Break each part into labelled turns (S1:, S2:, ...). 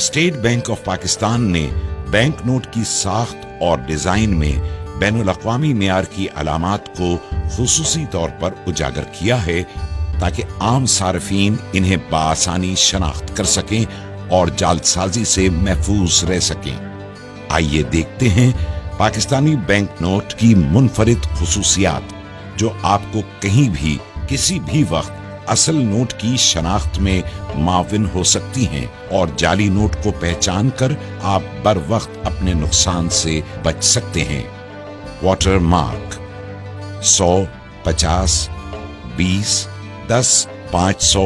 S1: State bank of Pakistan ने bank note की साख्त और डिजाइन में बैनुल-अक़वामी मेयार की अलामात को खुसूसी तौर पर उजागर किया है ताकि आम सार्फिन इन्हें बआसानी शनाख्त कर सकें और जालसाजी से महफूज रह सकें। आइए देखते हैं पाकिस्तानी बैंक नोट की मुनफरिद खुसूसियात जो आपको कहीं भी किसी भी वक्त असल नोट की शनाख्त में माविन हो सकती हैं और जाली नोट को पहचान कर आप बर वक्त अपने नुकसान से बच सकते हैं। वाटर मार्क 100, 50, 20, 10, 500,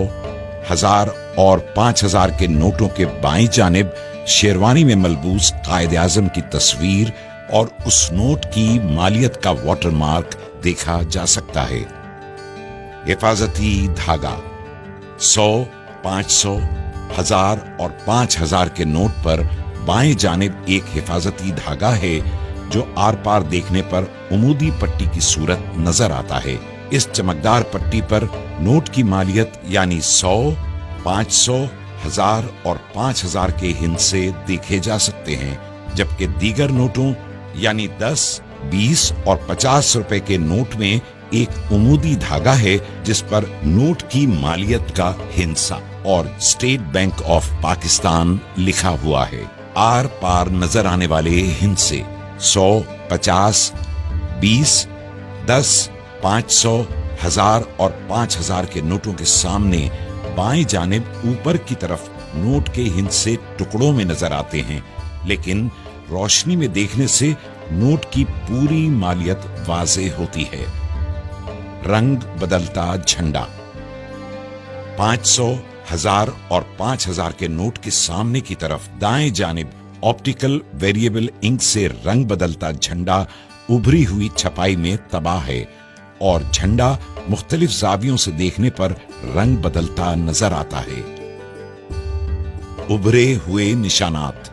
S1: 1000 और 5000 के नोटों के बाईं जानिब शेरवानी में मलबूस कायदे आज़म की तस्वीर और उस नोट की मालियत का वाटर मार्क देखा जा सकता है। हिफाजती धागा 100, 500, 1000 और 5000 के नोट पर बाएं जानिब एक हिफाजती धागा है जो आर पार देखने पर उमूदी पट्टी की सूरत नजर आता है। इस चमकदार पट्टी पर नोट की मालियत यानी 100, 500, 1000 और 5000 के हिस्से देखे जा सकते हैं, जबकि दीगर नोटों यानी 10, 20 और 50 रुपए के नोट में एक उमूदी धागा है जिस पर नोट की मालियत का हिस्सा और स्टेट बैंक ऑफ पाकिस्तान लिखा हुआ है। आर पार नजर आने वाले हिस्से 100, 50, 20, 10, 500, 1000 और 5000 के नोटों के सामने बाएं जानिब ऊपर की तरफ नोट के हिस्से टुकड़ों में नजर आते हैं, लेकिन रोशनी में देखने से नोट की पूरी मालियत वाज़े होती है। रंग बदलता झंडा 500, 1000 और 5000 के नोट के सामने की तरफ दाएं जानिब ऑप्टिकल वेरिएबल इंक से रंग बदलता झंडा उभरी हुई छपाई में तबाह है और झंडा मुख्तलिफ जावियों से देखने पर रंग बदलता नजर आता है। उभरे हुए निशानात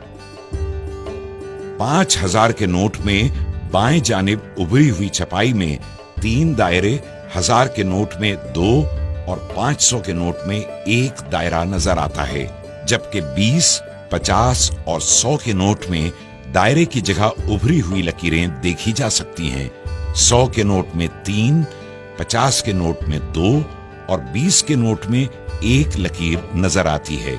S1: 5000 के नोट में बाएं जानिब उभरी हुई छपाई में 3 दायरे, 1000 के नोट में 2 और 500 के नोट में 1 दायरा नजर आता है, जबकि 20, 50 और 100 के नोट में दायरे की जगह उभरी हुई लकीरें देखी जा सकती हैं। 100 के नोट में 3, 50 के नोट में 2 और 20 के नोट में 1 लकीर नजर आती है।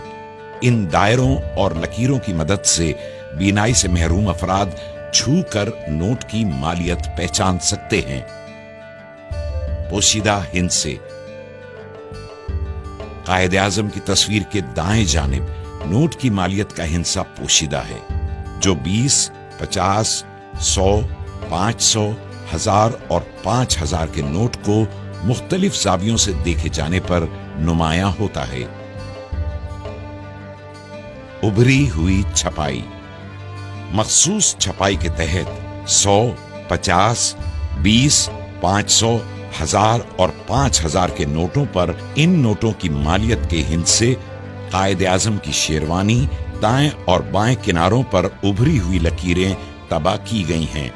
S1: इन दायरों और लकीरों की मदद से बीनाई से महरूम अफराद छू कर नोट की मालियत पहचान सकते हैं। पोशीदा हिस्से कायदे आज़म की तस्वीर के दाएं जानिब नोट की मालियत का हिस्सा पोशीदा है, जो 20, 50, 100, 500, 1000 और 5000 के नोट को मुख्तलिफ जावियों से देखे जाने पर नुमायां होता है। उभरी हुई छपाई मखसूस छपाई के तहत 100, 50, 20, 500, 1000 और 5000 के नोटों पर इन नोटों की मालियत के हिस्से कायदे आज़म की शेरवानी दाएं और बाएं किनारों पर उभरी हुई लकीरें तबाह की गई हैं,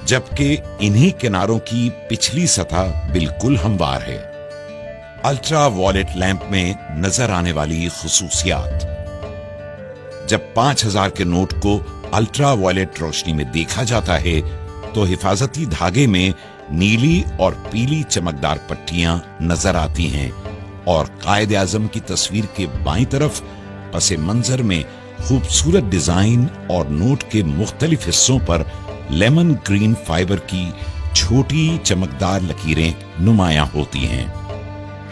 S1: जबकि इन्हीं किनारों की पिछली सतह बिल्कुल हमवार है। अल्ट्रा वॉयलेट लैंप में नजर आने वाली खुसूसियात जब 5000 के नोट को अल्ट्रा वॉयलेट रोशनी में देखा जाता है तो हिफाजती धागे में नीली और पीली चमकदार पट्टियां नजर आती हैं और कायदे आज़म की तस्वीर के बाईं तरफ पसे मंजर में खूबसूरत डिजाइन और नोट के मुख्तलिफ हिस्सों पर लेमन ग्रीन फाइबर की छोटी चमकदार लकीरें नुमायां होती हैं।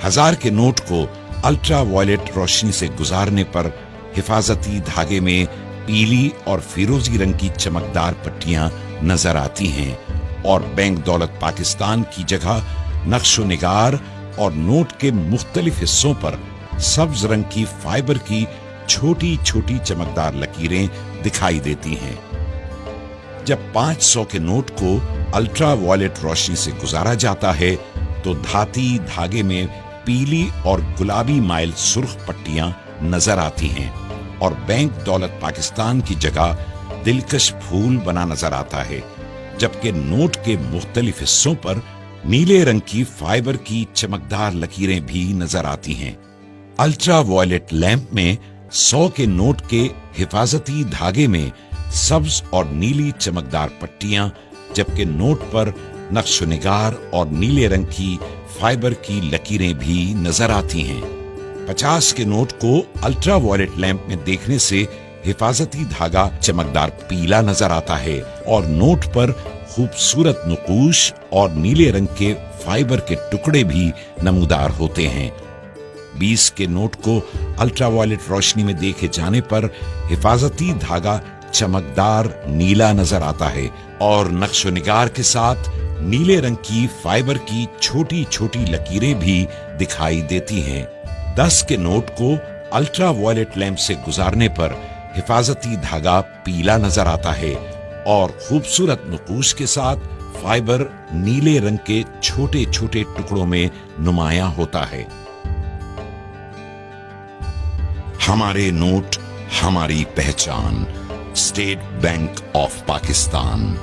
S1: 1000 के नोट को अल्ट्रा वॉयलेट रोशनी से गुजारने पर हिफाजती धागे में पीली और फिरोजी रंग की चमकदार पट्टियां नजर आती हैं और बैंक दौलत पाकिस्तान की जगह नक्शो निगार और नोट के मुख्तलिफ हिस्सों पर सब्ज रंग की फाइबर की छोटी छोटी चमकदार लकीरें दिखाई देती हैं। जब 500 के नोट को अल्ट्रा वॉयलेट रोशनी से गुजारा जाता है तो धाती धागे में पीली और गुलाबी माइल सुर्ख पट्टियां नजर आती हैं और बैंक दौलत पाकिस्तान की जगह दिलकश फूल बना नजर आता है, जबकि नोट के मुख्तलिफ हिस्सों पर नीले रंग की फाइबर की चमकदार लकीरें भी नजर आती हैं। अल्ट्रा वॉयलेट लैंप में 100 के नोट के हिफाजती धागे में सब्ज और नीली चमकदार पट्टियां, जबकि नोट पर नक्शो-निगार और नीले रंग की फाइबर की लकीरें भी नजर आती हैं। 50 के नोट को अल्ट्रा वायलेट लैंप में देखने से हिफाजती धागा चमकदार पीला नजर आता है और नोट पर खूबसूरत नुकूश और नीले रंग के फाइबर के टुकड़े भी नमूदार होते हैं। 20 के नोट को अल्ट्रा वायलेट रोशनी में देखे जाने पर हिफाजती धागा चमकदार नीला नजर आता है और नक्शो निगार के साथ नीले रंग की फाइबर की छोटी छोटी लकीरें भी दिखाई देती हैं। 10 के नोट को अल्ट्रा वायलेट लैंप से गुजारने पर हिफाजती धागा पीला नजर आता है और खूबसूरत नुकूश के साथ फाइबर नीले रंग के छोटे छोटे टुकड़ों में नुमाया होता है। हमारे नोट, हमारी पहचान। State bank of Pakistan.